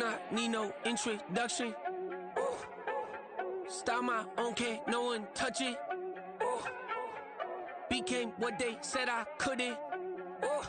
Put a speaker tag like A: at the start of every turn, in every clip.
A: not need no introduction. Ooh. Style my own, can't no one touch it. Ooh. Became what they said I couldn't. Ooh.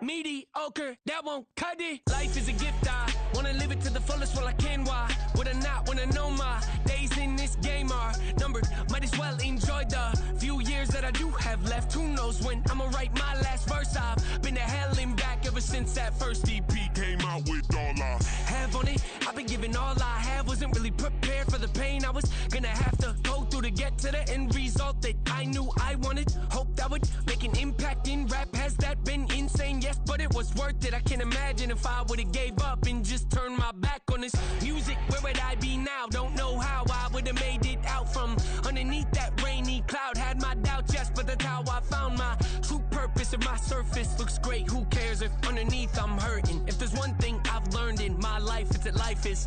A: Mediocre, that won't cut it. Life is a gift, I wanna live it to the fullest while I can. Why would I not wanna know my days in this game are numbered? Might as well enjoy the few years that I do have left. Who knows when I'ma write my last verse? I've been to hell and back ever since that first EP came out with all I have on it. I've been giving all I have, wasn't really prepared for the pain I was gonna have to go through to get to the end result that I knew I wanted. Hope that would make an impact in rap. Has that been insane? Yes, but it was worth it. I can't imagine if I would've gave up and just turned my back on this music. Where would I be now? Don't know how I would've made it out from underneath that rainy cloud. Had my doubts, yes, but that's how I found my true purpose. If my surface looks great, who cares if underneath I'm hurting? If there's one thing I've learned in my life, it's that life is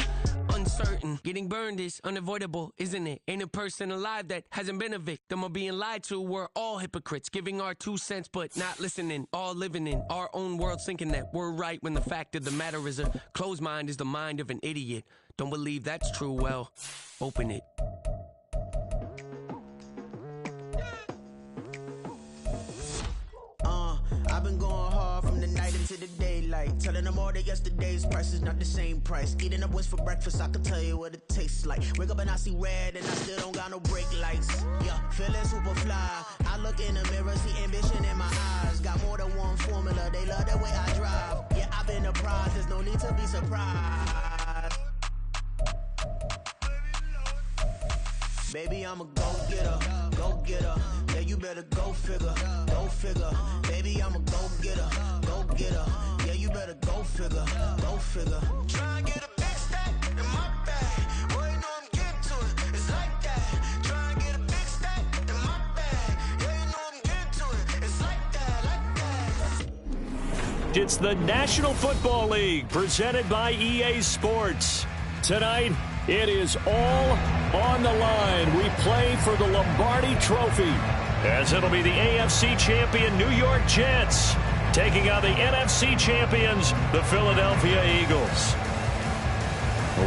A: uncertain. Getting burned is unavoidable, isn't it? Ain't a person alive that hasn't been a victim of being lied to. We're all hypocrites, giving our 2 cents but not listening. All living in our own world, thinking that we're right when the fact of the matter is a closed mind is the mind of an idiot. Don't believe that's true? Well, open it.
B: I've been going hard from the night into the daylight, telling them all that yesterday's price is not the same price. Eating up wings for breakfast, I can tell you what it tastes like. Wake up and I see red and I still don't got no brake lights. Yeah, feeling super fly. I look in the mirror, see ambition in my eyes. Got more than one formula, they love the way I drive. Yeah, I've been apprised, there's no need to be surprised. Baby, I'm a go-getter, go-getter. Yeah, you better go figure, go figure. Baby, I'm a go-getter, go-getter. Yeah, you better go figure, go figure. Try and get a big stack in my bag. Boy, you know I'm getting to it, it's like that. Try and get a big stack in my bag. Yeah, you know I'm getting to it, it's like that, like that.
C: It's the National Football League presented by EA Sports. Tonight, it is all on the line. We play for the Lombardi Trophy, as it'll be the AFC champion New York Jets taking on the NFC champions, the Philadelphia Eagles.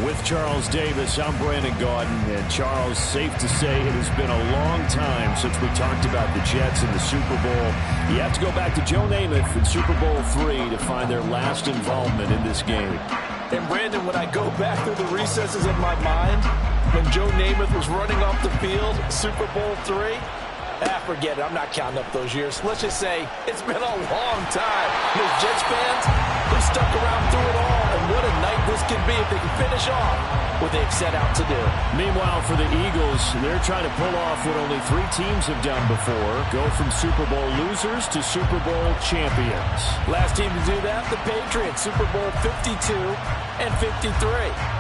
C: With Charles Davis, I'm Brandon Gaudin. And Charles, safe to say it has been a long time since we talked about the Jets in the Super Bowl. You have to go back to Joe Namath in Super Bowl III to find their last involvement in this game.
D: And Brandon, when I go back through the recesses of my mind, when Joe Namath was running off the field, Super Bowl III, forget it. I'm not counting up those years. Let's just say it's been a long time. Those Jets fans who stuck around through it all, and what a night this could be if they can finish off what they've set out to do.
C: Meanwhile, for the Eagles, they're trying to pull off what only 3 teams have done before, go from Super Bowl losers to Super Bowl champions.
D: Last team to do that, the Patriots, Super Bowl 52 and 53.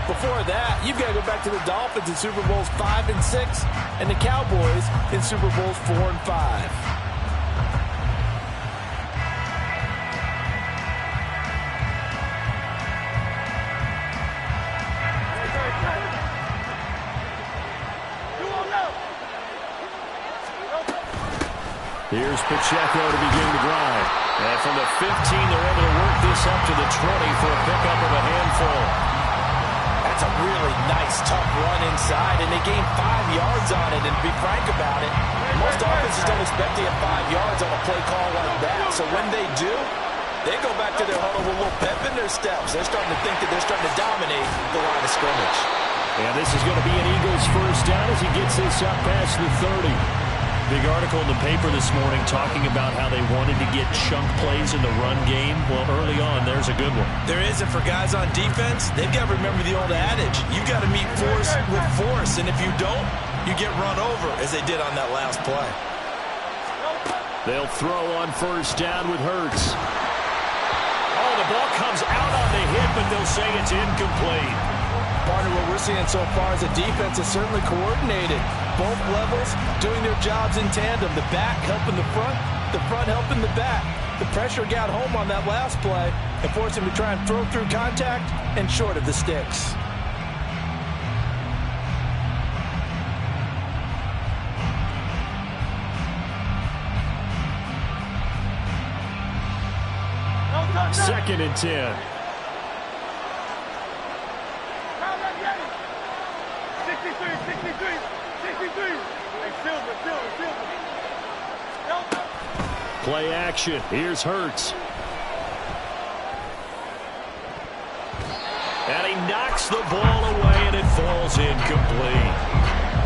D: Before that, you've got to go back to the Dolphins in Super Bowls 5 and 6, and the Cowboys in Super Bowls 4 and 5.
C: Here's Pacheco to begin the drive. And from the 15, they're able to work this up to the 20 for a pickup of a handful.
D: That's a really nice, tough run inside, and they gained 5 yards on it. And to be frank about it, most offenses don't expect to get 5 yards on a play call like that. So when they do, they go back to their huddle with a little pep in their steps. They're starting to think that they're starting to dominate the line of scrimmage.
C: And this is going to be an Eagles first down as he gets this up past the 30. Big article in the paper this morning talking about how they wanted to get chunk plays in the run game. Well, early on, there's a good one.
D: There is, and for guys on defense, they've got to remember the old adage. You've got to meet force with force, and if you don't, you get run over, as they did on that last play.
C: They'll throw on first down with Hurts. Oh, the ball comes out on the hit, but they'll say it's incomplete.
D: Partner, what we're seeing so far is the defense is certainly coordinated. Both levels doing their jobs in tandem. The back helping the front helping the back. The pressure got home on that last play and forced him to try and throw through contact and short of the sticks.
C: Second and 10. Play action. Here's Hurts. And he knocks the ball away, and it falls incomplete.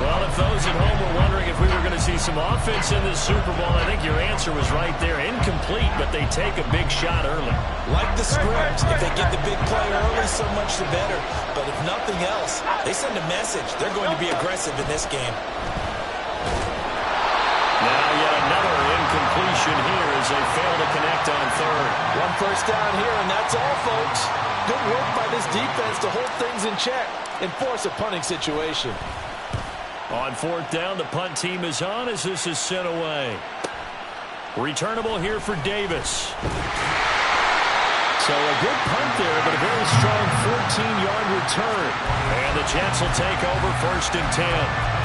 C: Well, if those at home were wondering if we were going to see some offense in this Super Bowl, I think your answer was right there. Incomplete, but they take a big shot early.
D: Like the script, if they get the big play early, so much the better. But if nothing else, they send a message. They're going to be aggressive in this game.
C: Now yet another incompletion here as they fail to connect on third.
D: One first down here, and that's all, folks. Good work by this defense to hold things in check and force a punting situation.
C: On fourth down, the punt team is on as this is sent away. Returnable here for Davis. So a good punt there, but a very strong 14-yard return. And the Jets will take over 1st and 10.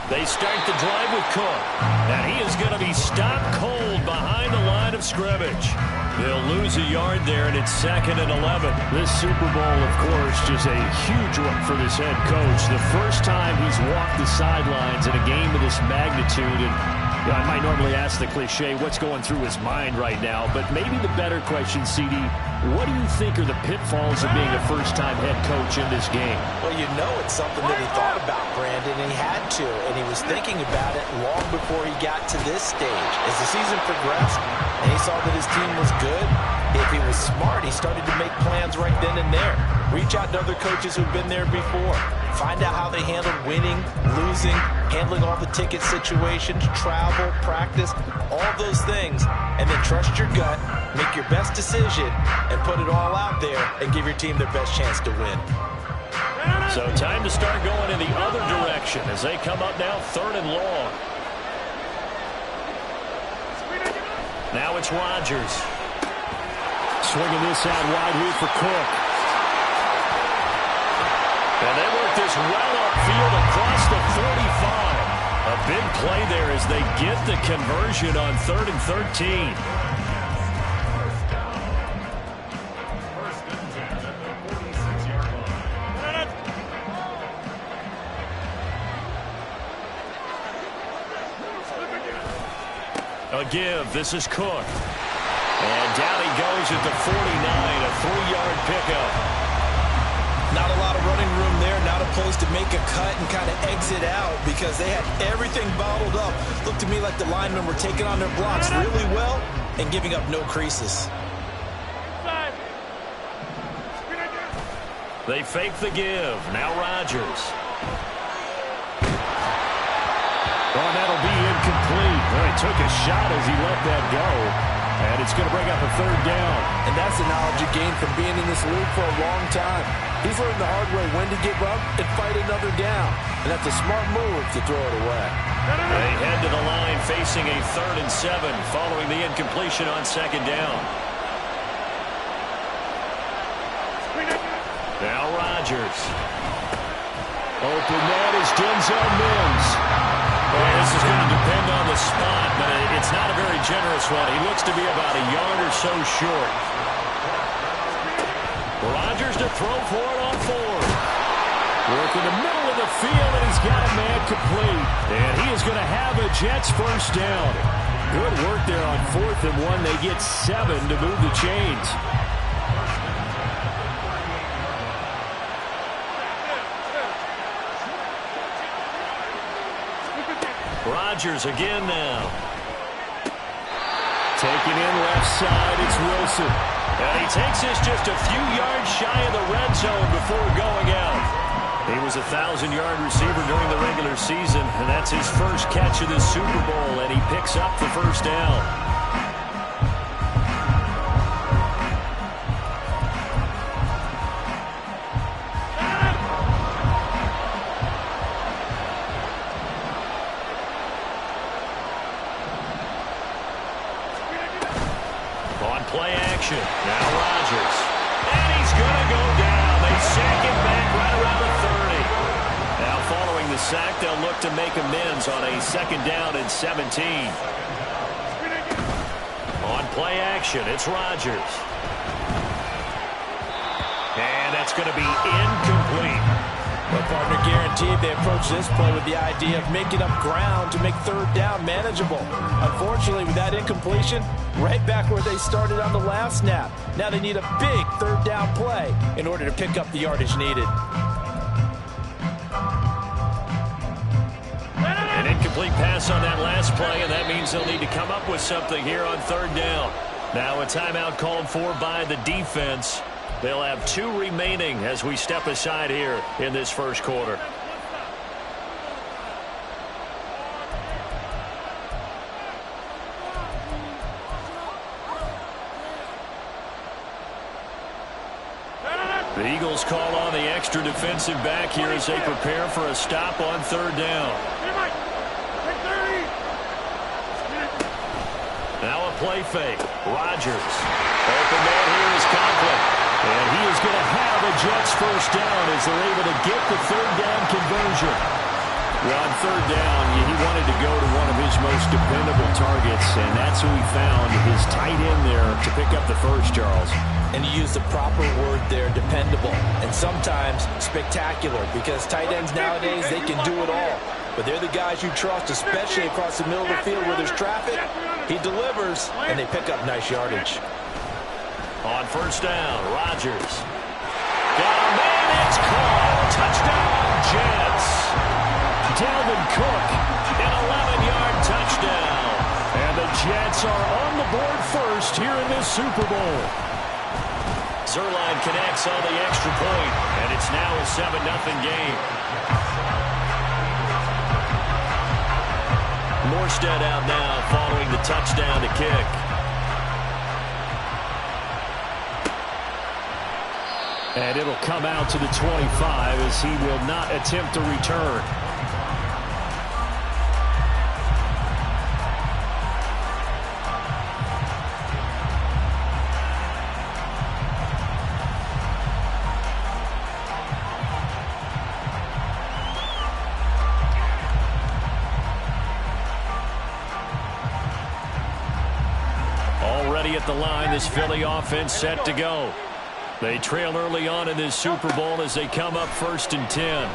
C: They start the drive with Cook, and he is going to be stopped cold behind the line of scrimmage. They'll lose a yard there, and it's 2nd and 11. This Super Bowl, of course, just a huge one for this head coach. The first time he's walked the sidelines in a game of this magnitude, and I might normally ask the cliche, what's going through his mind right now, but maybe the better question, CD, what do you think are the pitfalls of being a first-time head coach in this game?
D: Well, you know it's something that he thought about, Brandon, and he had to, and he was thinking about it long before he got to this stage. As the season progressed and he saw that his team was good, if he was smart, he started to make plans right then and there. Reach out to other coaches who've been there before. Find out how they handled winning, losing, handling all the ticket situations, travel, practice, all those things, and then trust your gut, make your best decision, and put it all out there and give your team their best chance to win.
C: So time to start going in the other direction as they come up now 3rd and long. Now it's Rodgers. Swinging this out wide here for Cook. And they work this well upfield across the 45. A big play there as they get the conversion on 3rd and 13. A give. This is Cook. And down he goes at the 49, a 3-yard pickup.
D: Not a lot of running room there, not a place to make a cut and kind of exit out because they had everything bottled up. Looked to me like the linemen were taking on their blocks really well and giving up no creases.
C: They fake the give. Now Rodgers. Oh, that'll be incomplete. Well, he took a shot as he let that go. And it's going to bring up a 3rd down.
D: And that's the knowledge you gain from being in this league for a long time. He's learned the hard way when to give up and fight another down. And that's a smart move to throw it away.
C: They head to the line facing a 3rd and 7 following the incompletion on 2nd down. Now Rodgers. Open that is Denzel Mims. Well, this is going to depend on the spot, but it's not a very generous one. He looks to be about a yard or so short. Rodgers to throw for it on 4th. Work in the middle of the field, and he's got a man complete. And he is going to have a Jets 1st down. Good work there on 4th and 1. They get 7 to move the chains. Rodgers again now. Taking in left side, it's Wilson. And he takes this just a few yards shy of the red zone before going out. He was a 1,000-yard receiver during the regular season, and that's his first catch of this Super Bowl, and he picks up the 1st down. Play action. Now Rodgers. And he's going to go down. They sack him back right around the 30. the sack, they'll look to make amends on a 2nd down and 17. On play action, it's Rodgers. And that's going to be incomplete.
D: Well, partner, guaranteed they approach this play with the idea of making up ground to make 3rd down manageable. Unfortunately, with that incompletion, right back where they started on the last snap. Now they need a big 3rd down play in order to pick up the yardage needed.
C: An incomplete pass on that last play, and that means they'll need to come up with something here on 3rd down. Now a timeout called for by the defense. They'll have 2 remaining as we step aside here in this first quarter. The Eagles call on the extra defensive back here as they prepare for a stop on 3rd down. Now a play fake. Rodgers. Open man here is Conklin. And he is going to have a Jets first down as they're able to get the 3rd down conversion. Well, on 3rd down, he wanted to go to one of his most dependable targets, and that's who he found, his tight end there, to pick up the first, Charles.
D: And you use the proper word there, dependable, and sometimes spectacular, because tight ends nowadays, they can do it all. But they're the guys you trust, especially across the middle of the field where there's traffic. He delivers, and they pick up nice yardage.
C: On 1st down, Rodgers. Got a man, it's caught. Touchdown, Jets. Dalvin Cook, an 11-yard touchdown. And the Jets are on the board first here in this Super Bowl. Zerline connects on the extra point, and it's now a 7-0 game. Morstead out now following the touchdown to kick. And it'll come out to the 25 as he will not attempt to return. Already at the line, this Philly offense set to go. They trail early on in this Super Bowl as they come up 1st and 10.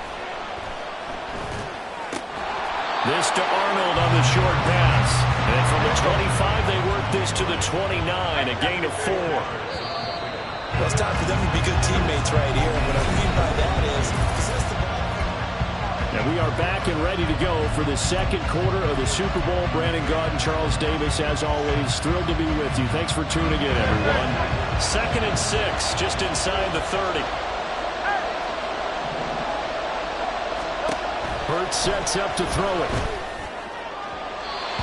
C: This to Arnold on the short pass. And from the 25, they work this to the 29, a gain of 4.
D: Well, it's time for them to be good teammates right here. And what I mean by that is possess the ball.
C: And we are back and ready to go for the 2nd quarter of the Super Bowl. Brandon Gaudin, Charles Davis, as always, thrilled to be with you. Thanks for tuning in, everyone. 2nd and 6, just inside the 30. Hurts sets up to throw it.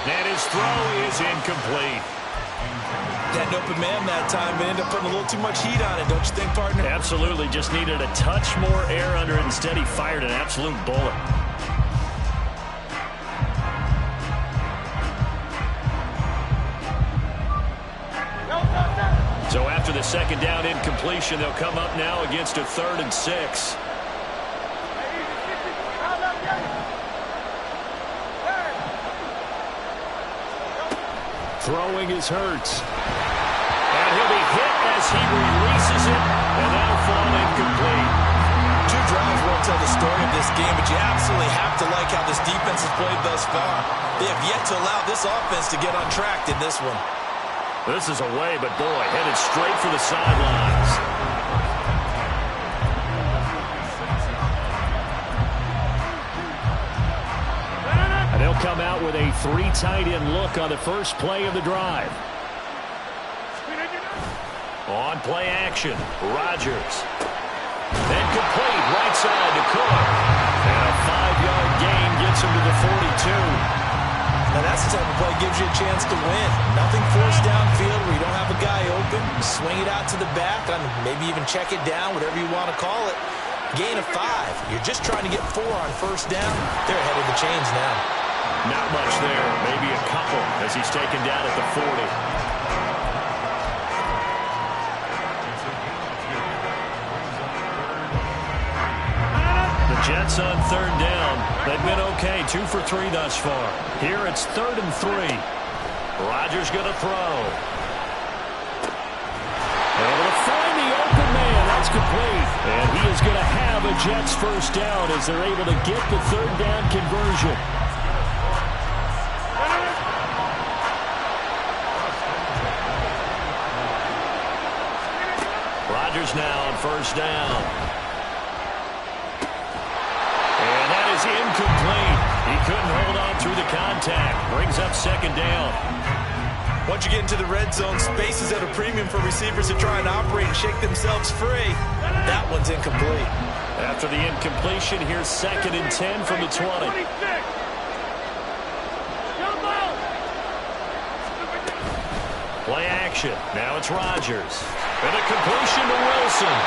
C: And his throw is incomplete.
D: Had an open man that time, but ended up putting a little too much heat on it, don't you think, partner?
C: Absolutely. Just needed a touch more air under it. Instead, he fired an absolute bullet. So after the 2nd down incompletion, they'll come up now against a 3rd and 6. Throwing is Hurts. And he'll be hit as he releases it, and that'll fall incomplete.
D: 2 drives won't tell the story of this game, but you absolutely have to like how this defense has played thus far. They have yet to allow this offense to get on track in this one.
C: This is away, but boy, headed straight for the sidelines. And they'll come out with a 3 tight end look on the first play of the drive. On play action, Rodgers. Then complete, right side to Cook. And a 5-yard gain gets him to the 42.
D: Now that's the type of play that gives you a chance to win. Nothing forced downfield where you don't have a guy open. Swing it out to the back, maybe even check it down, whatever you want to call it. Gain of 5. You're just trying to get 4 on 1st down. They're ahead of the chains now.
C: Not much there. Maybe a couple as he's taken down at the 40. Jets on third down. They've been okay, 2 for 3 thus far. Here it's 3rd and 3. Rodgers going to throw. Able to find the open man. That's complete. And he is going to have a Jets first down as they're able to get the 3rd down conversion. Rodgers now on first down. And that is incomplete. He couldn't hold on through the contact. Brings up 2nd down.
D: Once you get into the red zone, space is at a premium for receivers to try and operate and shake themselves free. That one's incomplete.
C: After the incompletion, here's 2nd and 10 from the 20. Play action. Now it's Rodgers. And a completion to Wilson.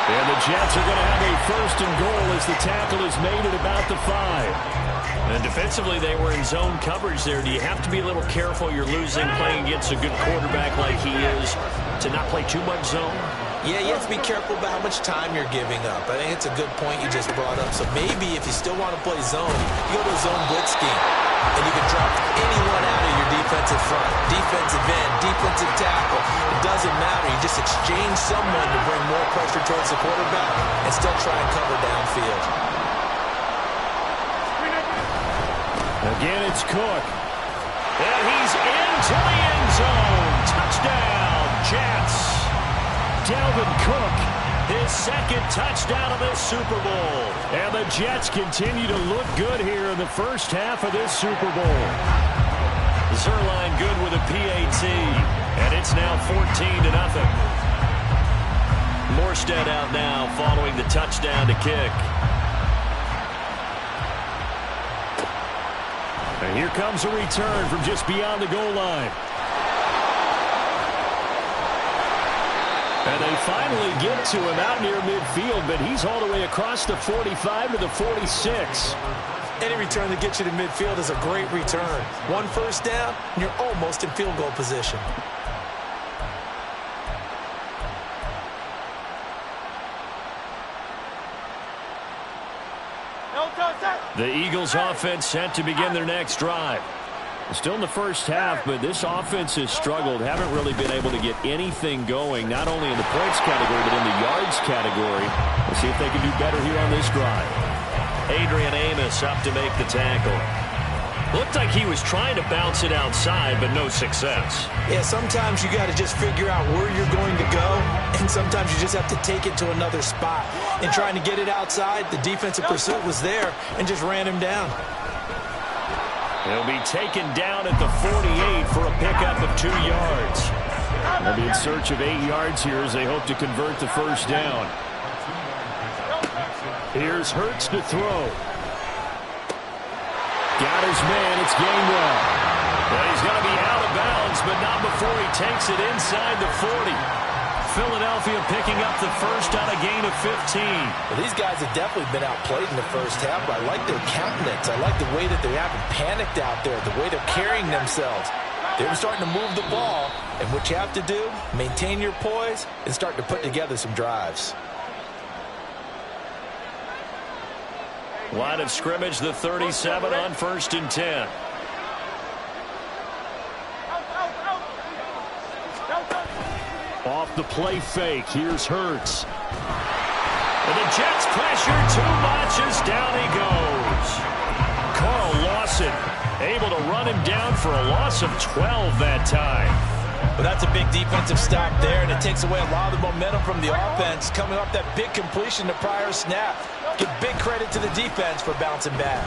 C: And the Jets are going to have a 1st and goal as the tackle is made at about the 5. And defensively, they were in zone coverage there. Do you have to be a little careful? You're losing playing against a good quarterback like he is to not play too much zone?
D: Yeah, you have to be careful about how much time you're giving up. I think it's a good point you just brought up. So maybe if you still want to play zone, you go to a zone blitz scheme. And you can drop anyone out of your defensive front, defensive end, defensive tackle. It doesn't matter. You just exchange someone to bring more pressure towards the quarterback and still try and cover downfield.
C: Again, it's Cook. And he's into the end zone. Touchdown, Jets. Dalvin Cook, his 2nd touchdown of this Super Bowl. And the Jets continue to look good here in the first half of this Super Bowl. Zerline good with a PAT. And it's now 14-0. Morstead out now following the touchdown to kick. And here comes a return from just beyond the goal line. And they finally get to him out near midfield, but he's all the way across the 45 to the 46.
D: Any return that gets you to midfield is a great return. 1 first down, and you're almost in field goal position.
C: The Eagles offense set to begin their next drive. Still in the first half, but this offense has struggled. Haven't really been able to get anything going, not only in the points category, but in the yards category. We'll see if they can do better here on this drive. Adrian Amos up to make the tackle. Looked like he was trying to bounce it outside, but no success.
D: Yeah, sometimes you got to just figure out where you're going to go, and sometimes you just have to take it to another spot. And trying to get it outside, the defensive pursuit was there and just ran him down.
C: He'll be taken down at the 48 for a pickup of 2 yards. They'll be in search of 8 yards here as they hope to convert the first down. Here's Hurts to throw. Got his man. It's Gainwell. Well, he's going to be out of bounds, but not before he takes it inside the 40. Philadelphia picking up the first on a gain of 15.
D: Well, these guys have definitely been outplayed in the first half, but I like their countenance. I like the way that they haven't panicked out there, the way they're carrying themselves. They're starting to move the ball, and what you have to do, maintain your poise and start to put together some drives.
C: Line of scrimmage, the 37 on 1st and 10. Off the play fake, here's Hurts. And the Jets pressure too much as down he goes. Carl Lawson able to run him down for a loss of 12 that time.
D: But that's a big defensive stop there, and it takes away a lot of the momentum from the offense coming off that big completion the prior snap. Give big credit to the defense for bouncing back.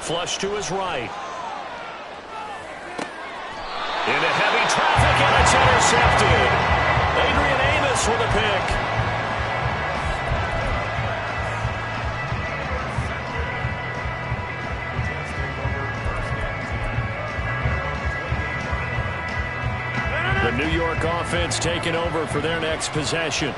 C: Flush to his right. Into heavy traffic, and it's intercepted. Adrian Amos with a pick. The New York offense taking over for their next possession.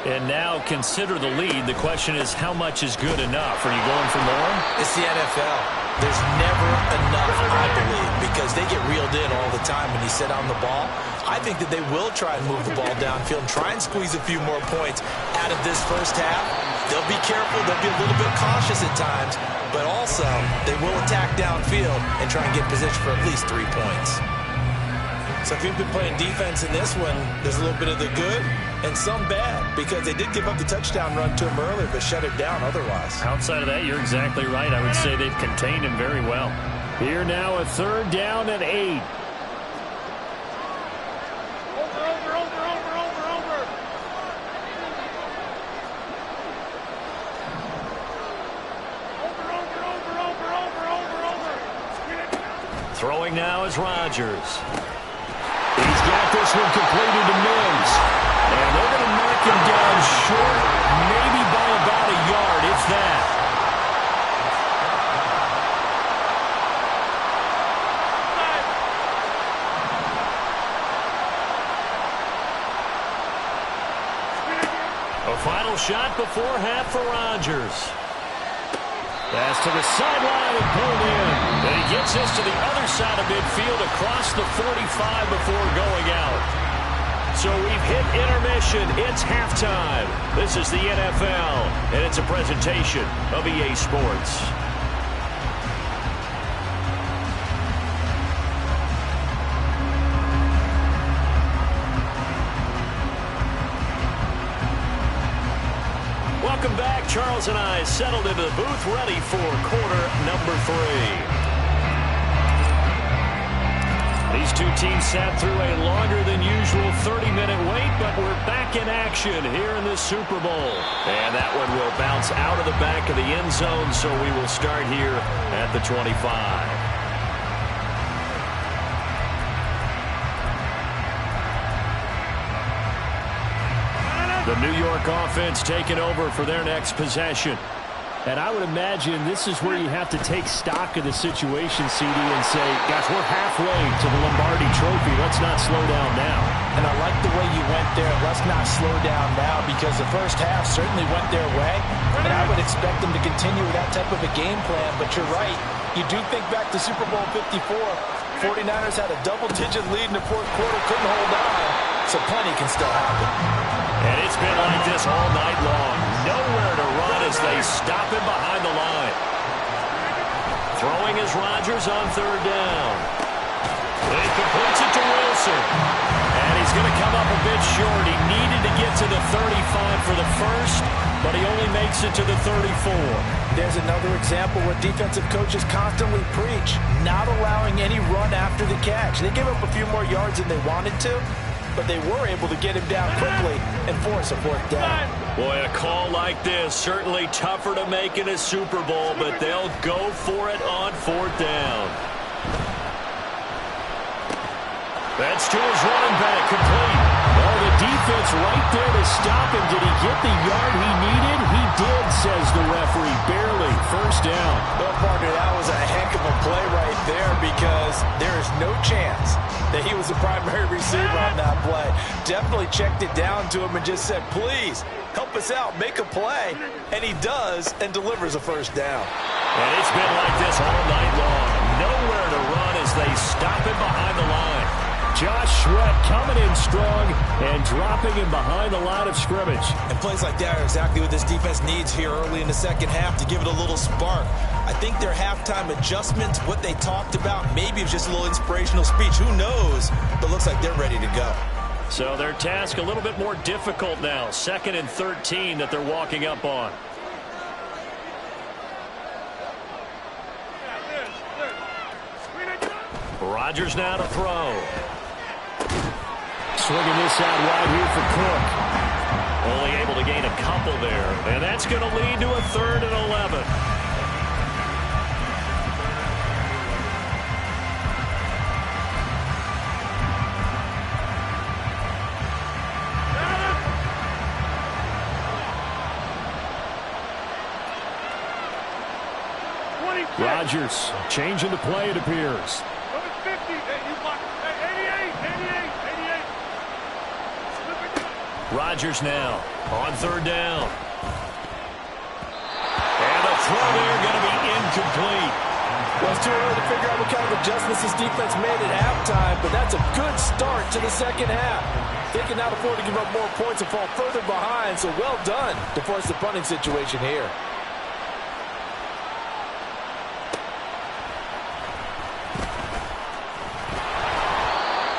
C: And now consider the lead. The question is, how much is good enough? Are you going for more?
D: It's the NFL. There's never enough, I believe, because they get reeled in all the time when you sit on the ball. I think that they will try and move the ball downfield and try and squeeze a few more points out of this first half. They'll be careful. They'll be a little bit cautious at times, but also they will attack downfield and try and get position for at least 3 points. So if you've been playing defense in this one, there's a little bit of the good and some bad, because they did give up the touchdown run to him earlier, but shut it down otherwise.
C: Outside of that, you're exactly right. I would say they've contained him very well. Here now, a 3rd down and 8. Throwing now is Rodgers. He's got this one completed to Mims. And they're going to mark him down short, maybe by about a yard, if that. A final shot before half for Rodgers. Pass to the sideline and pulled in. And he gets this to the other side of midfield across the 45 before going out. So we've hit intermission. It's halftime. This is the NFL, and it's a presentation of EA Sports. Welcome back. Charles and I settled into the booth, ready for quarter number 3. These two teams sat through a longer than usual 30-minute wait, but we're back in action here in the Super Bowl. And that one will bounce out of the back of the end zone, so we will start here at the 25. The New York offense taking over for their next possession. And I would imagine this is where you have to take stock of the situation, CD, and say, gosh, we're halfway to the Lombardi Trophy. Let's not slow down now.
D: And I like the way you went there. Let's not slow down now, because the first half certainly went their way. And I would expect them to continue with that type of a game plan. But you're right. You do think back to Super Bowl 54. 49ers had a double-digit lead in the fourth quarter, couldn't hold on. So plenty can still happen.
C: And it's been like this all night long. Nowhere to run as they stop him behind the line. Throwing is Rodgers on 3rd down. He completes it to Wilson. And he's going to come up a bit short. He needed to get to the 35 for the first, but he only makes it to the 34.
D: There's another example where defensive coaches constantly preach, not allowing any run after the catch. They gave up a few more yards than they wanted to, but they were able to get him down quickly and force a 4th down.
C: Boy, a call like this, certainly tougher to make in a Super Bowl, but they'll go for it on 4th down. That's to his running back, complete. Oh, the defense right there to stop him. Did he get the yard he needed? He did, says the referee. Barely. 1st down.
D: Well, partner, that was a heck of a play right there, because there is no chance that he was the primary receiver on that play. Definitely checked it down to him and just said, please, help us out, make a play. And he does, and delivers a 1st down.
C: And it's been like this all night long. Nowhere to run as they stop him behind the line. Josh Sweat coming in strong and dropping him behind the line of scrimmage.
D: And plays like that are exactly what this defense needs here early in the second half to give it a little spark. I think their halftime adjustments, what they talked about, maybe it's just a little inspirational speech. Who knows? But looks like they're ready to go.
C: So their task a little bit more difficult now. 2nd and 13 that they're walking up on. Rodgers now to throw. Swinging this out wide here for Cook. Only able to gain a couple there. And that's going to lead to a 3rd and 11. Rodgers changing the play, it appears. Rodgers now on 3rd down. And the throw there going to be incomplete.
D: Well, it's too early to figure out what kind of adjustments this defense made at halftime, but that's a good start to the second half. They can now afford to give up more points and fall further behind, so well done to force the punting situation here.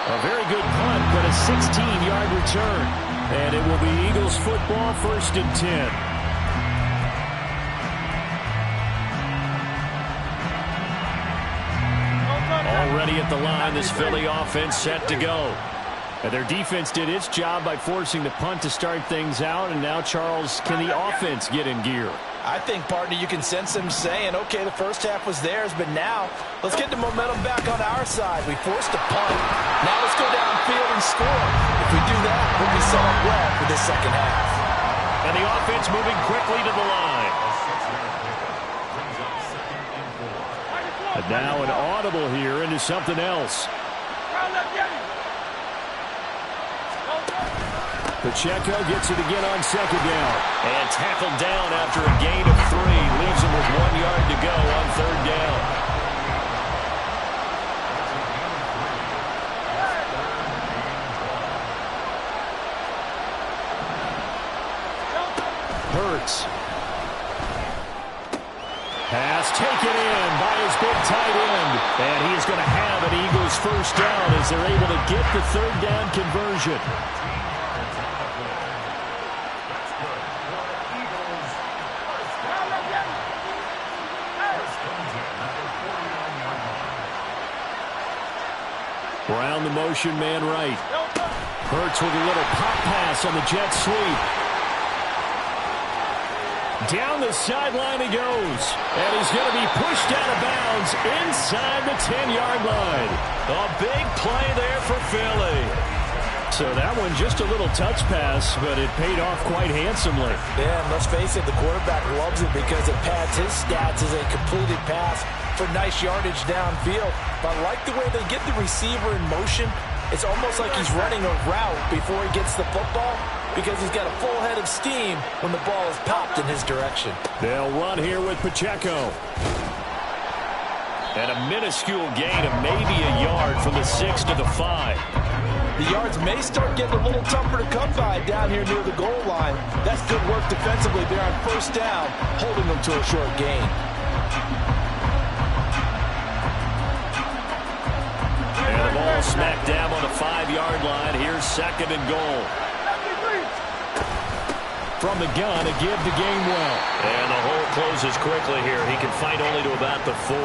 C: A very good punt, but a 16-yard return. And it will be Eagles football, 1st and 10. Already at the line, this Philly offense set to go. And their defense did its job by forcing the punt to start things out. And now, Charles, can the offense get in gear?
D: I think, partner, you can sense them saying, okay, the first half was theirs, but now let's get the momentum back on our side. We forced a punt. Now let's go downfield and score. If we do that, we'll be set up well for this second half.
C: And the offense moving quickly to the line. And now an audible here into something else. Pacheco gets it again on 2nd down. And tackled down after a gain of 3. Leaves him with 1 yard to go on 3rd down. Hurts. Pass taken in by his big tight end. And he is going to have an Eagles 1st down as they're able to get the 3rd down conversion. Brown the motion man right. Hurts with a little pop pass on the Jets sweep. Down the sideline he goes. And he's going to be pushed out of bounds inside the 10-yard line. A big play there for Philly. So that one just a little touch pass, but it paid off quite handsomely.
D: Yeah, and let's face it, the quarterback loves it because it pads his stats as a completed pass for nice yardage downfield. But I like the way they get the receiver in motion. It's almost like he's running a route before he gets the football because he's got a full head of steam when the ball is popped in his direction.
C: They'll run here with Pacheco. And a minuscule gain of maybe a yard from the 6 to the 5.
D: The yards may start getting a little tougher to come by down here near the goal line. That's good work defensively there on 1st down, holding them to a short gain.
C: And the ball smack dab on the 5-yard line. Here's 2nd and goal. From the gun, a give to Gainwell. And the hole closes quickly here. He can fight only to about the 4.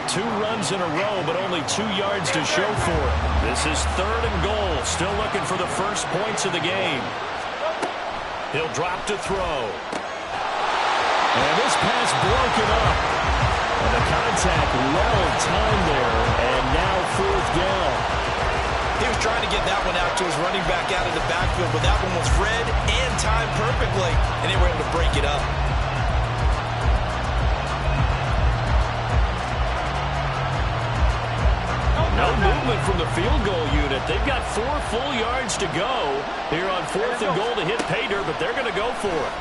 C: 2 runs in a row, but only 2 yards to show for it. This is 3rd and goal. Still looking for the first points of the game. He'll drop to throw. And this pass broken up. And the contact well timed there. And now 4th down.
D: He was trying to get that one out to his running back out of the backfield, but that one was read and timed perfectly, and they were able to break it up.
C: No movement from the field goal unit. They've got 4 full yards to go here on 4th and goal to hit pay dirt, but they're going to go for it.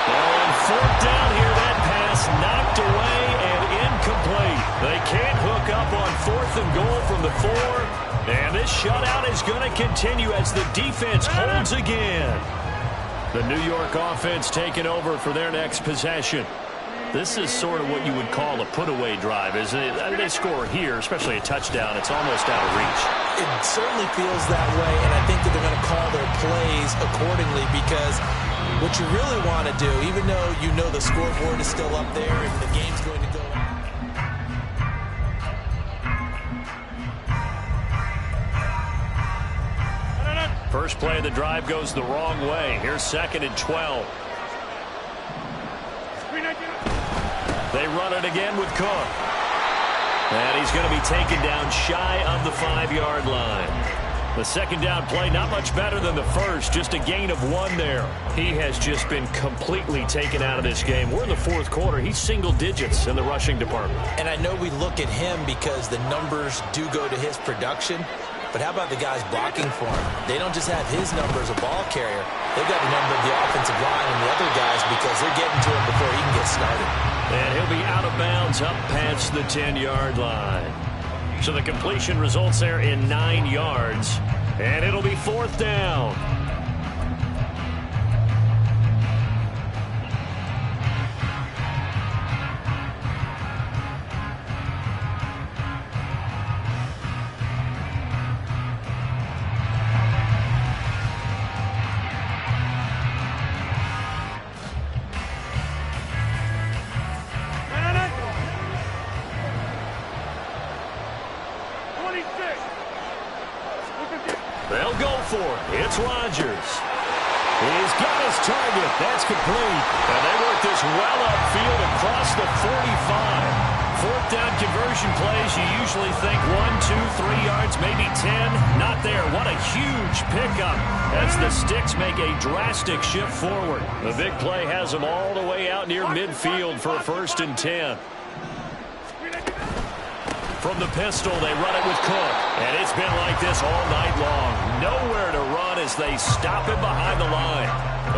C: And 4th down here, that pass knocked away and incomplete. They can't hook up on 4th and goal from the 4. And this shutout is going to continue as the defense holds again. The New York offense taking over for their next possession. This is sort of what you would call a put-away drive, isn't it? I mean, they score here, especially a touchdown. It's almost out of reach.
D: It certainly feels that way, and I think that they're going to call their plays accordingly because what you really want to do, even though you know the scoreboard is still up there and the game's going to go on.
C: First play of the drive goes the wrong way. Here's 2nd and 12. They run it again with Cook. And he's going to be taken down shy of the 5-yard line. The 2nd down play, not much better than the first, just a gain of 1 there. He has just been completely taken out of this game. We're in the 4th quarter. He's single digits in the rushing department.
D: And I know we look at him because the numbers do go to his production. But how about the guys blocking for him? They don't just have his number as a ball carrier. They've got the number of the offensive line and the other guys because they're getting to him before he can get started.
C: And he'll be out of bounds up past the 10-yard line. So the completion results there in 9 yards. And it'll be 4th down. They'll go for it. It's Rodgers. He's got his target. That's complete. And they work this well upfield across the 45. 4th down conversion plays, you usually think 1, 2, 3 yards, maybe 10. Not there. What a huge pickup as the Sticks make a drastic shift forward. The big play has them all the way out near midfield for a 1st and 10. From the pistol, they run it with Cook. And it's been like this all night long. Nowhere to run as they stop him behind the line.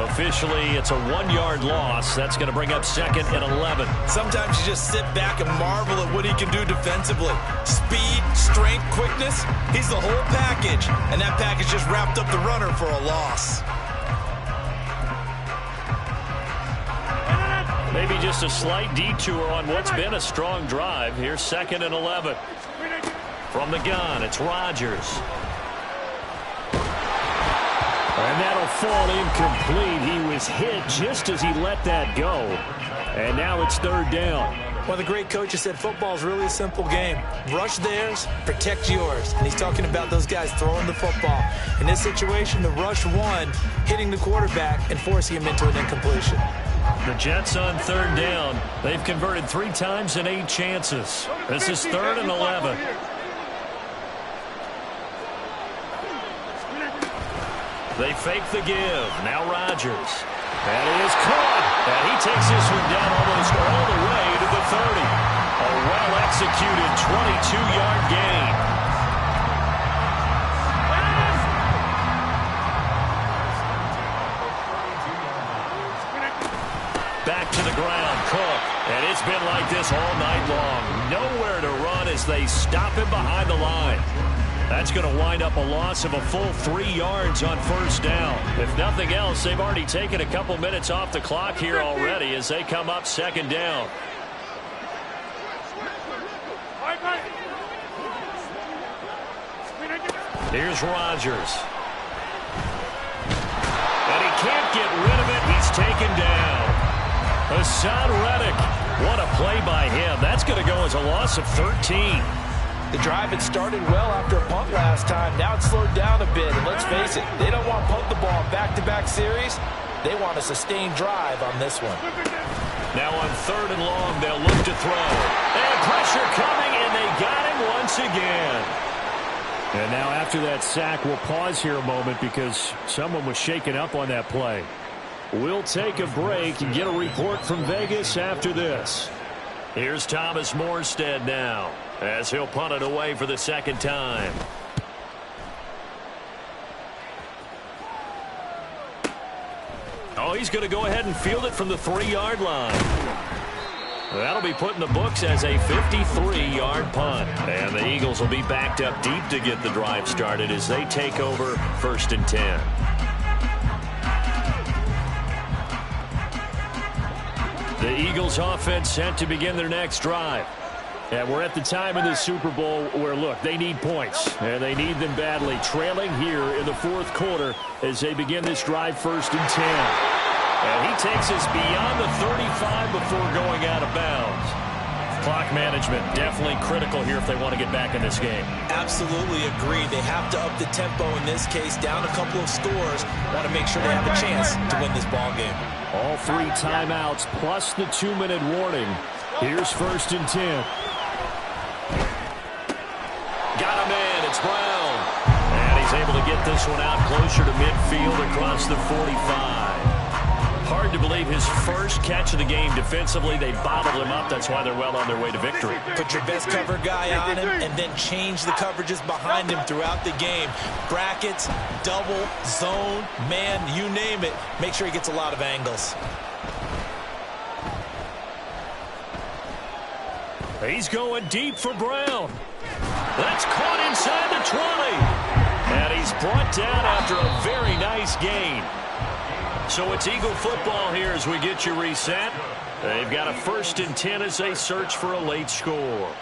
C: Officially, it's a 1-yard loss. That's going to bring up 2nd and 11.
D: Sometimes you just sit back and marvel at what he can do defensively. Speed, strength, quickness. He's the whole package. And that package just wrapped up the runner for a loss.
C: Maybe just a slight detour on what's been a strong drive. Here's 2nd and 11. From the gun, it's Rodgers. And that'll fall incomplete. He was hit just as he let that go. And now it's 3rd down.
D: One of the great coaches said football is really a simple game. Rush theirs, protect yours. And he's talking about those guys throwing the football. In this situation, the rush one, hitting the quarterback and forcing him into an incompletion.
C: The Jets on 3rd down. They've converted 3 times in 8 chances. This is 3rd and 11. They fake the give. Now Rodgers. And it is caught. And he takes this one down almost all the way to the 30. A well-executed 22-yard gain. Back to the ground, Cook. And it's been like this all night long. Nowhere to run as they stop him behind the line. That's going to wind up a loss of a full 3 yards on 1st down. If nothing else, they've already taken a couple minutes off the clock here already as they come up 2nd down. Here's Rodgers. And he can't get rid of it. He's taken down. Hassan Reddick. What a play by him. That's going to go as a loss of 13.
D: The drive had started well after a punt last time. Now it's slowed down a bit. And let's face it, they don't want to punt the ball back-to-back series. They want a sustained drive on this one.
C: Now on 3rd and long, they'll look to throw. And pressure coming, and they got him once again. And now after that sack, we'll pause here a moment because someone was shaken up on that play. We'll take a break and get a report from Vegas after this. Here's Thomas Morstead now as he'll punt it away for the 2nd time. Oh, he's going to go ahead and field it from the 3-yard line. That'll be put in the books as a 53-yard punt. And the Eagles will be backed up deep to get the drive started as they take over 1st and 10. The Eagles offense set to begin their next drive. And we're at the time in the Super Bowl where, look, they need points. And they need them badly. Trailing here in the 4th quarter as they begin this drive 1st and 10. And he takes us beyond the 35 before going out of bounds. Clock management definitely critical here if they want to get back in this game.
D: Absolutely agree. They have to up the tempo in this case, down a couple of scores. Want to make sure they have a chance to win this ball game.
C: All 3 timeouts plus the 2-minute warning. Here's 1st and 10. Got him in. It's Brown. And he's able to get this one out closer to midfield across the 45. Hard to believe his first catch of the game defensively. They bottled him up. That's why they're well on their way to victory.
D: Put your best cover guy on him and then change the coverages behind him throughout the game. Brackets, double, zone, man, you name it. Make sure he gets a lot of angles.
C: He's going deep for Brown. That's caught inside the 20. And he's brought down after a very nice gain. So it's Eagle football here as we get you reset. They've got a 1st and 10 as they search for a late score.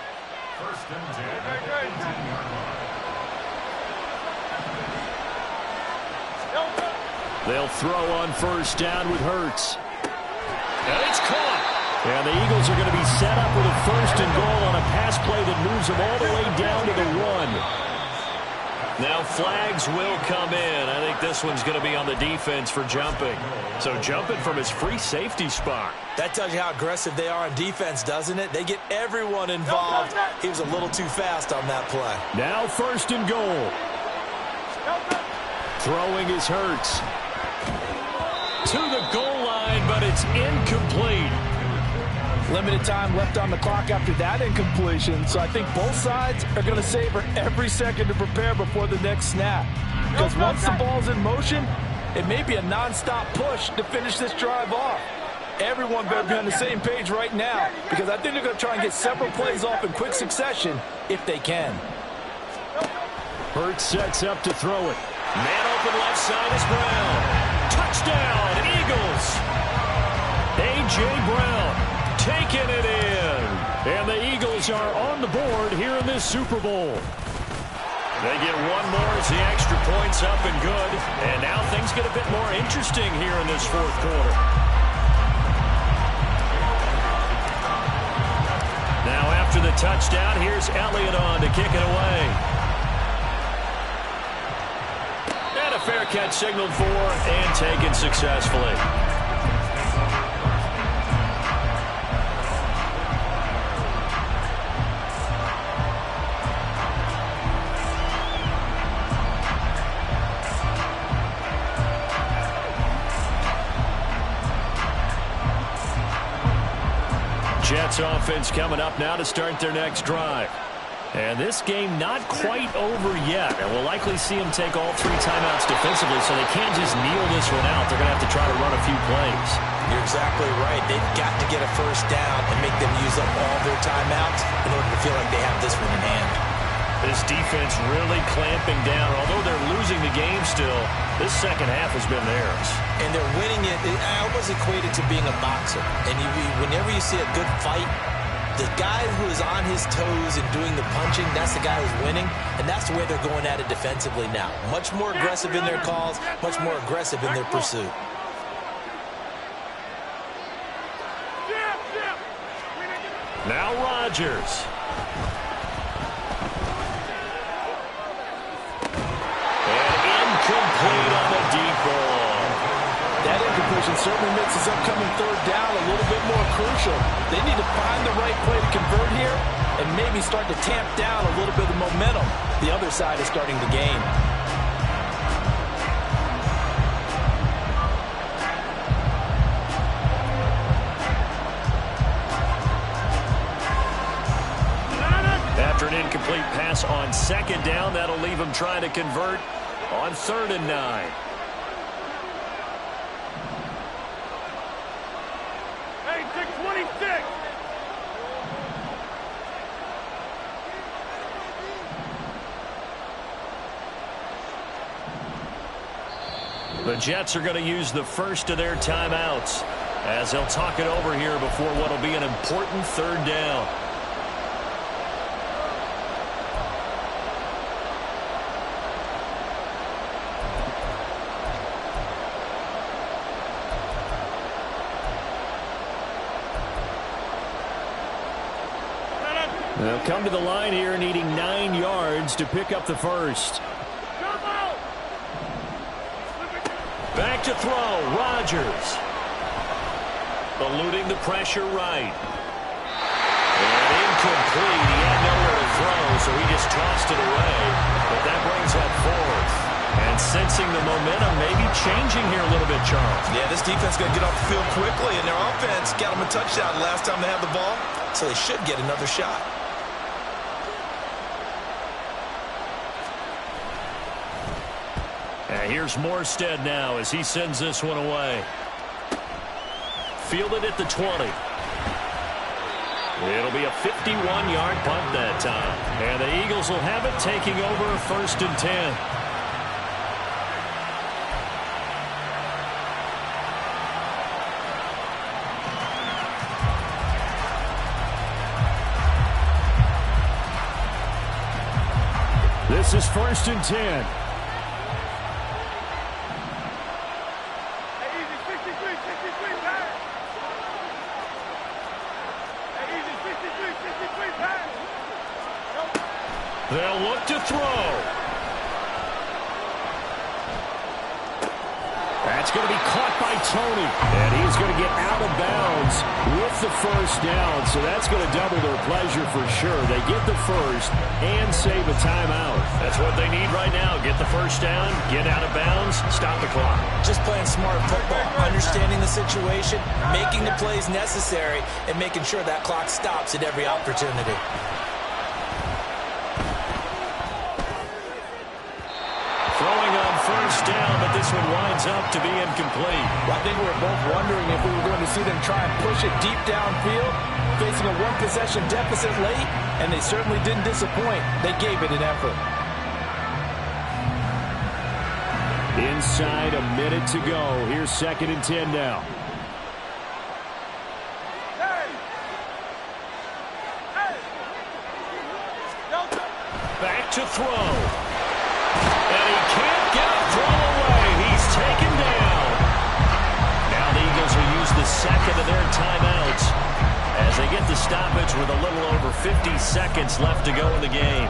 C: They'll throw on 1st down with Hurts. And it's caught. And the Eagles are going to be set up with a 1st and goal on a pass play that moves them all the way down to the 1. Now flags will come in. I think this one's going to be on the defense for jumping. So jumping from his free safety spot.
D: That tells you how aggressive they are on defense, doesn't it? They get everyone involved. He was a little too fast on that play.
C: Now 1st and goal. Throwing is Hurts. To the goal line, but it's incomplete.
D: Limited time left on the clock after that incompletion, so I think both sides are going to savor every second to prepare before the next snap. Because once the ball's in motion, it may be a non-stop push to finish this drive off. Everyone better be on the same page right now, because I think they're going to try and get several plays off in quick succession if they can.
C: Hurts sets up to throw it. Man open left side is Brown. Touchdown, Eagles. A.J. Brown taking it in. And the Eagles are on the board here in this Super Bowl. They get one more as the extra point's up and good. And now things get a bit more interesting here in this 4th quarter. Now after the touchdown, here's Elliott on to kick it away. And a fair catch signaled for and taken successfully. Jets offense coming up now to start their next drive. And this game not quite over yet. And we'll likely see them take all 3 timeouts defensively, so they can't just kneel this one out. They're going to have to try to run a few plays.
D: You're exactly right. They've got to get a 1st down and make them use up all their timeouts in order to feel like they have this one in hand.
C: This defense really clamping down. Although they're losing the game still, this second half has been theirs. And they're winning it.
D: I almost equate it to being a boxer. And whenever you see a good fight, the guy who is on his toes and doing the punching, that's the guy who's winning. And that's the way they're going at it defensively now. Much more aggressive in their calls, much more aggressive in their pursuit.
C: Now Rodgers. Complete on the deep ball.
D: That incompletion certainly makes this upcoming 3rd down a little bit more crucial. They need to find the right play to convert here and maybe start to tamp down a little bit of momentum the other side is starting to gain.
C: After an incomplete pass on 2nd down, that'll leave them trying to convert on 3rd and 9.
E: Hey, 626.
C: The Jets are going to use the 1st of their timeouts as they'll talk it over here before what will be an important 3rd down. They'll come to the line here needing 9 yards to pick up the 1st. Back to throw, Rodgers. Eluding the pressure right. And incomplete. He had nowhere to throw, so he just tossed it away. But that brings up 4th. And sensing the momentum maybe changing here a little bit, Charles.
D: Yeah, this defense is going to get off the field quickly, and their offense got them a touchdown last time they had the ball, so they should get another shot.
C: And here's Morstead now as he sends this one away. Fielded at the 20. It'll be a 51-yard punt that time. And the Eagles will have it, taking over 1st and 10. This is 1st and 10. They'll look to throw. That's going to be caught by Tony. And he's going to get out of bounds with the 1st down. So that's going to double their pleasure for sure. They get the 1st and save a timeout. That's what they need right now. Get the 1st down, get out of bounds, stop the clock.
D: Just playing smart football, understanding the situation, making the plays necessary, and making sure that clock stops at every opportunity.
C: Throwing on 1st down, but this one winds up to be incomplete.
D: Well, I think we were both wondering if we were going to see them try and push it deep downfield, facing a one-possession deficit late, and they certainly didn't disappoint. They gave it an effort.
C: Inside a minute to go. Here's 2nd and 10 now. Back to throw. And he can't get a throw away. He's taken down. Now the Eagles will use the 2nd of their timeouts as they get the stoppage with a little over 50 seconds left to go in the game.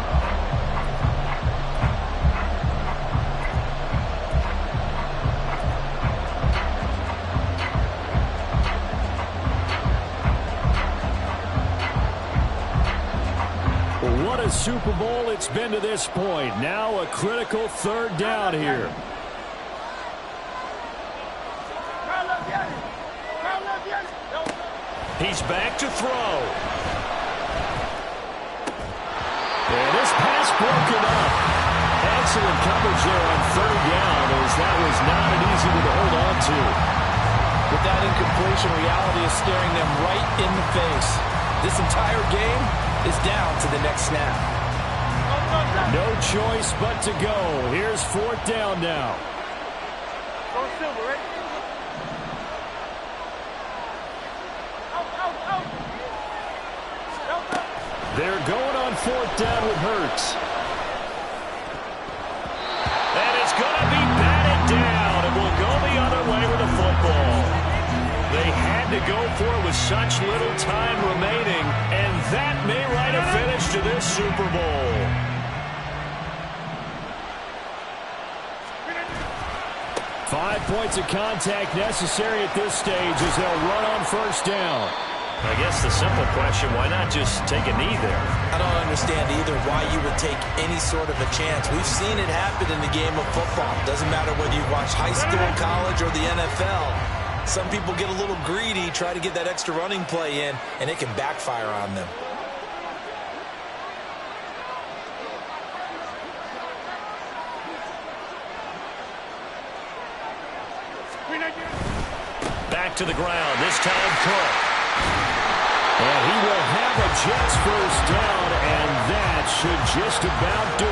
C: What a Super Bowl it's been to this point. Now a critical 3rd down here. He's back to throw. And this pass broken up. Excellent coverage there on 3rd down, as that was not an easy one to hold on to.
D: With that incompletion, reality is staring them right in the face. This entire game is down to the next snap.
C: No choice but to go. Here's 4th down now. They're going on 4th down with Hurts. And it's going to be batted down, and we'll go the other way with the football. They had to go for it with such little time remaining, and that may write a finish to this Super Bowl. Five points of contact necessary at this stage as they'll run on 1st down. I guess the simple question, why not just take a knee there?
D: I don't understand either why you would take any sort of a chance. We've seen it happen in the game of football. Doesn't matter whether you watch high school, college, or the NFL. Some people get a little greedy, try to get that extra running play in, and it can backfire on them.
C: Back to the ground, this time Cook. And he will have a Jets 1st down, and that should just about do